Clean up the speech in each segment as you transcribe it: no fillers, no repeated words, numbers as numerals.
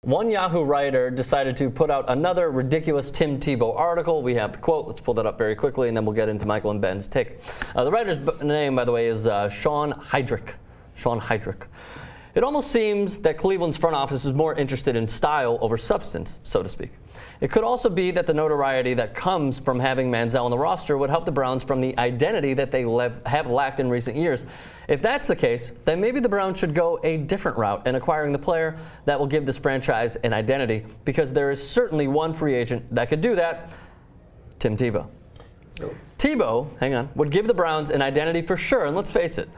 one Yahoo writer decided to put out another ridiculous Tim Tebow article. We have the quote. Let's pull that up very quickly, and then we'll get into Michael and Ben's take. The writer's name, by the way, is Sean Heydrich. Sean Heydrich. It almost seems that Cleveland's front office is more interested in style over substance, so to speak. It could also be that the notoriety that comes from having Manziel on the roster would help the Browns from the identity that they have lacked in recent years. If that's the case, then maybe the Browns should go a different route in acquiring the player that will give this franchise an identity, because there is certainly one free agent that could do that: Tim Tebow. Tebow, hang on, would give the Browns an identity for sure, and let's face it,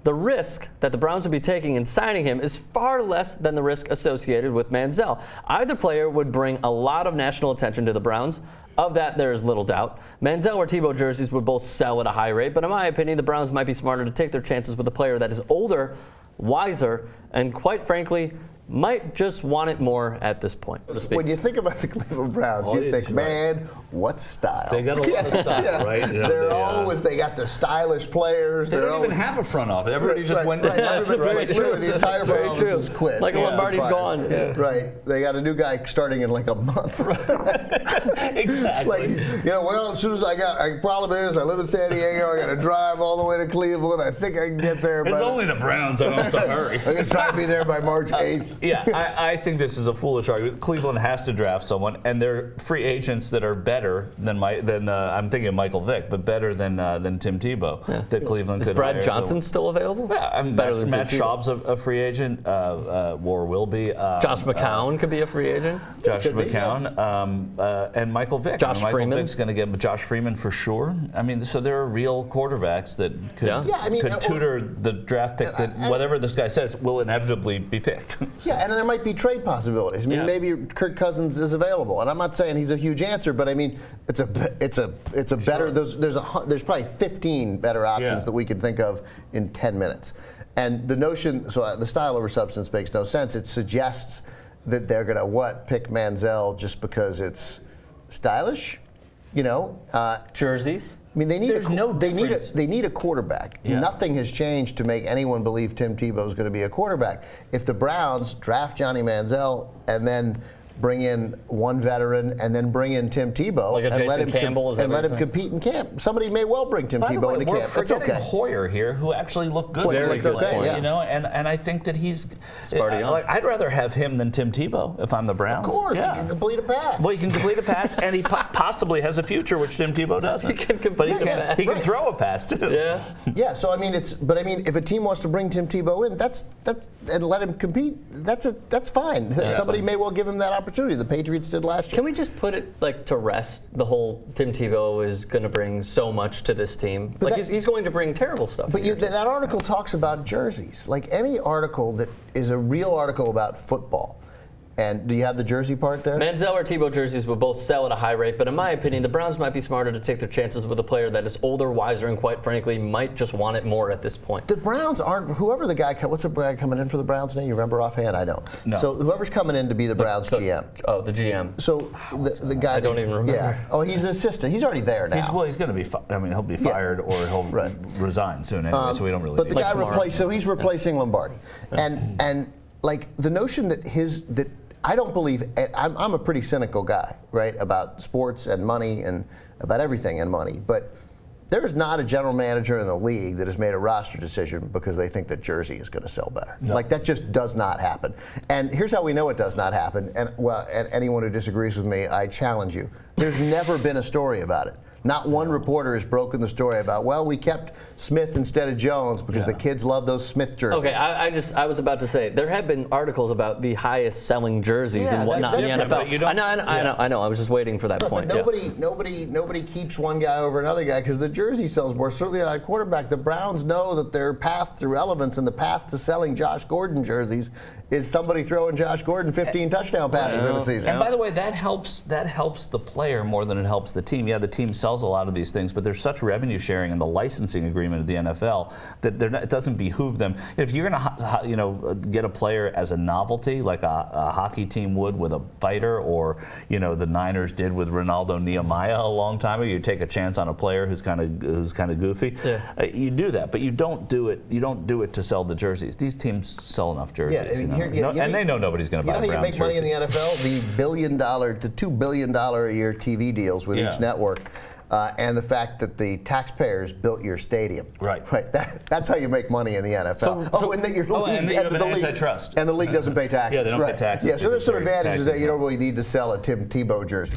the risk that the Browns would be taking in signing him is far less than the risk associated with Manziel. Either player would bring a lot of national attention to the Browns. Of that, there is little doubt. Manziel or Tebow jerseys would both sell at a high rate, but in my opinion, the Browns might be smarter to take their chances with a player that is older, wiser, and quite frankly, might just want it more at this point. When you think about the Cleveland Browns, you think, man, what style? They got a lot of style, right? Yeah, they're always, they got the stylish players. They don't even have a front office. Everybody just went. Literally, the entire front office is quit. Like Lombardi's gone. Yeah. Right. They got a new guy starting in like a month. Exactly. Like, you know, well, as soon as problem is, I live in San Diego. I got to drive all the way to Cleveland. I think I can get there. It's only the Browns. I don't have to hurry. I'm going to try to be there by March 8th. Yeah, I think this is a foolish argument. Cleveland has to draft someone, and they're free agents that are better than I'm thinking of Michael Vick, but better than Tim Tebow. Yeah. That Cleveland is Brad Johnson still available? Yeah, I mean, Matt Schaub's a free agent. War will be. Josh McCown could be a free agent. Josh McCown and Michael Vick. Michael Freeman. Vick's going to get Josh Freeman for sure. I mean, so there are real quarterbacks that could tutor the draft pick that whatever this guy says will inevitably be picked. Yeah, and there might be trade possibilities. I mean, maybe Kirk Cousins is available, and I'm not saying he's a huge answer, but I mean, it's a better. There's probably 15 better options that we could think of in 10 minutes, and the notion, so the style over substance makes no sense. It suggests that they're gonna pick Manziel just because it's stylish, you know? Jerseys. I mean, they need a quarterback. Yeah. Nothing has changed to make anyone believe Tim Tebow is going to be a quarterback. If the Browns draft Johnny Manziel and then bring in one veteran and then bring in Tim Tebow like and let him compete in camp, somebody may well bring Tim Tebow into camp. That's okay. Hoyer here, who actually looked good. Very good. You know, and I think that he's. I'd rather have him than Tim Tebow if I'm the Browns. Of course, you can complete a pass. Well, he can complete a pass, and he possibly has a future, which Tim Tebow doesn't. He can throw a pass too. Yeah. Yeah. So I mean, if a team wants to bring Tim Tebow in, and let him compete, that's fine. Yeah, somebody may well give him that opportunity. The Patriots did last year. Can we just put it to rest? The whole Tim Tebow is going to bring so much to this team. But he's going to bring terrible stuff. But that article talks about jerseys. Like any article that is a real article about football. And do you have the jersey part there? Manziel or Tebow jerseys will both sell at a high rate, but in my opinion, the Browns might be smarter to take their chances with a player that is older, wiser, and quite frankly, might just want it more at this point. The Browns aren't, whoever the guy, what's the guy coming in for the Browns name? You remember offhand? I don't. No. So whoever's coming in to be the Browns GM. Oh, the GM. So the guy. I don't even remember. Yeah. Oh, he's an assistant. He's already there now. He's going to be, he'll be fired or he'll resign soon anyway, so we don't really But the guy so he's replacing Lombardi. And like the notion that I don't believe, I'm a pretty cynical guy, right, about sports and money and about everything in money, but there is not a general manager in the league that has made a roster decision because they think that jersey is going to sell better. No. Like that just does not happen. And here's how we know it does not happen, and anyone who disagrees with me, I challenge you. There's never been a story about it. Not one reporter has broken the story about, well, we kept Smith instead of Jones because the kids love those Smith jerseys. Okay, I was about to say, there have been articles about the highest selling jerseys and whatnot in the NFL. I know. I was just waiting for that point. But nobody keeps one guy over another guy because the jersey sells more. Certainly not a quarterback. The Browns know that their path to relevance and the path to selling Josh Gordon jerseys is somebody throwing Josh Gordon 15 touchdown passes in a season. And by the way, that helps the player more than it helps the team. Yeah, the team sells sells a lot of these things, but there's such revenue sharing in the licensing agreement of the NFL that it doesn't behoove them. If you're going to, get a player as a novelty, like a hockey team would with a fighter, or the Niners did with Ronaldo Nehemiah a long time ago, you take a chance on a player who's kind of goofy. Yeah. You do that, but you don't do it. You don't do it to sell the jerseys. These teams sell enough jerseys. Yeah, and they know nobody's going to buy. You make jerseys. money in the NFL? The $1 billion to $2 billion a year TV deals with each network. And the fact that the taxpayers built your stadium. Right. That's how you make money in the NFL. And that your league, and the antitrust. And the league doesn't pay taxes. Yeah, they don't pay taxes. Yeah, so there's some advantages that you don't really need to sell a Tim Tebow jersey.